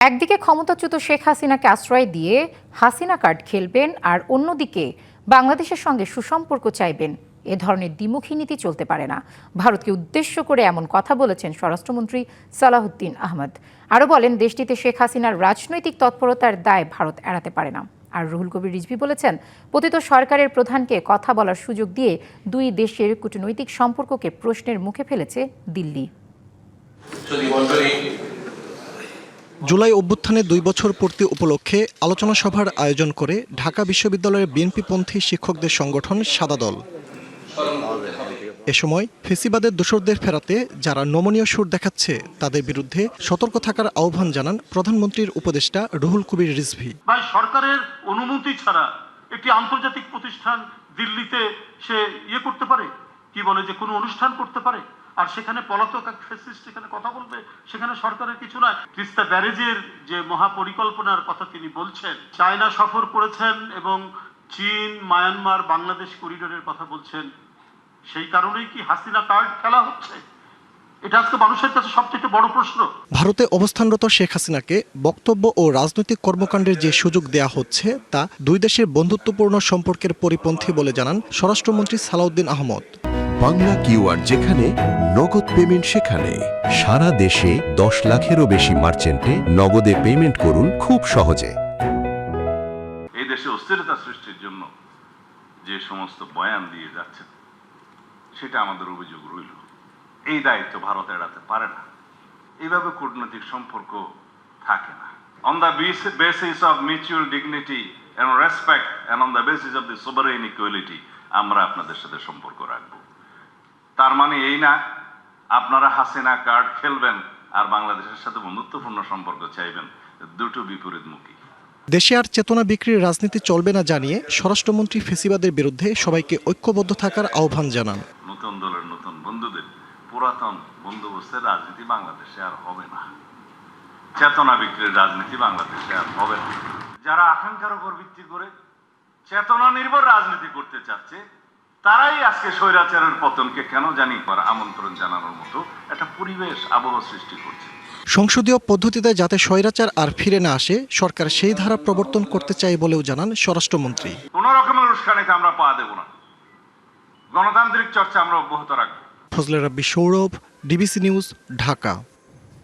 একদিকে ক্ষমতাচ্যুত শেখ হাসিনাকে আশ্রয় দিয়ে হাসিনা কার্ড খেলবেন আর অন্যদিকে বাংলাদেশের সঙ্গে সুসম্পর্ক চাইবেন, এ ধরনের দ্বিমুখী নীতি চলতে পারে না। ভারতকে উদ্দেশ্য করে এমন কথা বলেছেন স্বরাষ্ট্রমন্ত্রী সালাহুদ্দিন আহমদ। আরও বলেন, দেশটিতে শেখ হাসিনার রাজনৈতিক তৎপরতার দায় ভারত এড়াতে পারে না। আর রুহুল কবির রিজভী বলেছেন, পতিত সরকারের প্রধানকে কথা বলার সুযোগ দিয়ে দুই দেশের কূটনৈতিক সম্পর্ককে প্রশ্নের মুখে ফেলেছে দিল্লি। জুলাই অভ্যুত্থানের 2 বছর পূর্তি উপলক্ষে আলোচনা সভার আয়োজন করে ঢাকা বিশ্ববিদ্যালয়ের বিএনপিপন্থী শিক্ষকদের সংগঠন সাদা দল। এ সময় ফেসিবাদের দোসরদের ফেরাতে যারা নমনীয় সুর দেখাচ্ছে তাদের বিরুদ্ধে সতর্ক থাকার আহ্বান জানান প্রধানমন্ত্রীর উপদেষ্টা রুহুল কবির রিজভী। সরকারের অনুমতি ছাড়া একটি আন্তর্জাতিক প্রতিষ্ঠান দিল্লিতে সে করতে পারে, কি বলে যে কোনো অনুষ্ঠান করতে পারে, আর সেখানে পলাতক এক ফ্যাসিস্ট সেখানে কথা বলবে, সেখানে সরকারের কিছু নয়। তিস্তা ব্যারেজের যে মহাপরিকল্পনার কথা তিনি বলছেন, চায়না সফর করেছেন এবং চীন, মায়ানমার, বাংলাদেশ করিডোরের কথা বলছেন, সেই কারণেই কি হাসিনা কার্ড খেলা হচ্ছে? এটা আজকে মানুষের কাছে সবচেয়ে বড় প্রশ্ন। ভারতে অবস্থানরত শেখ হাসিনাকে বক্তব্য ও রাজনৈতিক কর্মকাণ্ডের যে সুযোগ দেয়া হচ্ছে তা দুই দেশের বন্ধুত্বপূর্ণ সম্পর্কের পরিপন্থী বলে জানান স্বরাষ্ট্রমন্ত্রী সালাউদ্দিন আহমদ। বাংলা কিউআর যেখানে নগদ পেমেন্ট সেখানে। সারা দেশে 10 লাখেরও বেশি মার্চেন্টে নগদে পেমেন্ট করুন খুব সহজে। এই দেশে অস্থিরতা সৃষ্টির জন্য যে সমস্ত বয়ান দিয়ে যাচ্ছে, সেটা আমাদের অভিযোগ রইল। এই দায়িত্ব ভারত এড়াতে পারে না। এইভাবে কূটনৈতিক সম্পর্ক থাকে না। On the basis of mutual dignity and respect and on the basis of the sovereign equality আমরা আপনাদের সাথে সম্পর্ক রাখবো। তার মানে এই না আপনারা হাসিনা কার্ড খেলবেন আর বাংলাদেশের সাথে বন্ধুত্বপূর্ণ সম্পর্ক চাইবেন, দুটো বিপরীতমুখী। দেশে আর চেতনা বিক্রির রাজনীতি চলবে না জানিয়ে স্বরাষ্ট্রমন্ত্রী ফেসিবাদের বিরুদ্ধে সবাইকে ঐক্যবদ্ধ থাকার আহ্বান জানান। নতুন দলের নতুন বন্ধুদের পুরাতন বন্দোবস্তের রাজনীতি বাংলাদেশে আর হবে না, চেতনা বিক্রির রাজনীতি বাংলাদেশে আর হবে না। যারা আকাঙ্ক্ষার উপর ভিত্তি করে চেতনা নির্ভর রাজনীতি করতে চাচ্ছে, তারাই আজকে স্বৈরাচারের পতনকে কেন জানি করা আমন্ত্রণ জানানোর মতো একটা পরিবেশ আবহ সৃষ্টি করছে। সংসদীয় পদ্ধতিতে যাতে স্বৈরাচার আর ফিরে না আসে, সরকার সেই ধারা প্রবর্তন করতে চায় বলেও জানান স্বরাষ্ট্রমন্ত্রী। কোন রকমের উস্কানিতে আমরা পা দেব না, গণতান্ত্রিক চর্চা আমরা অব্যাহত রাখবো। ফজলে রাব্বি, সৌরভ, ডিবিসি নিউজ, ঢাকা।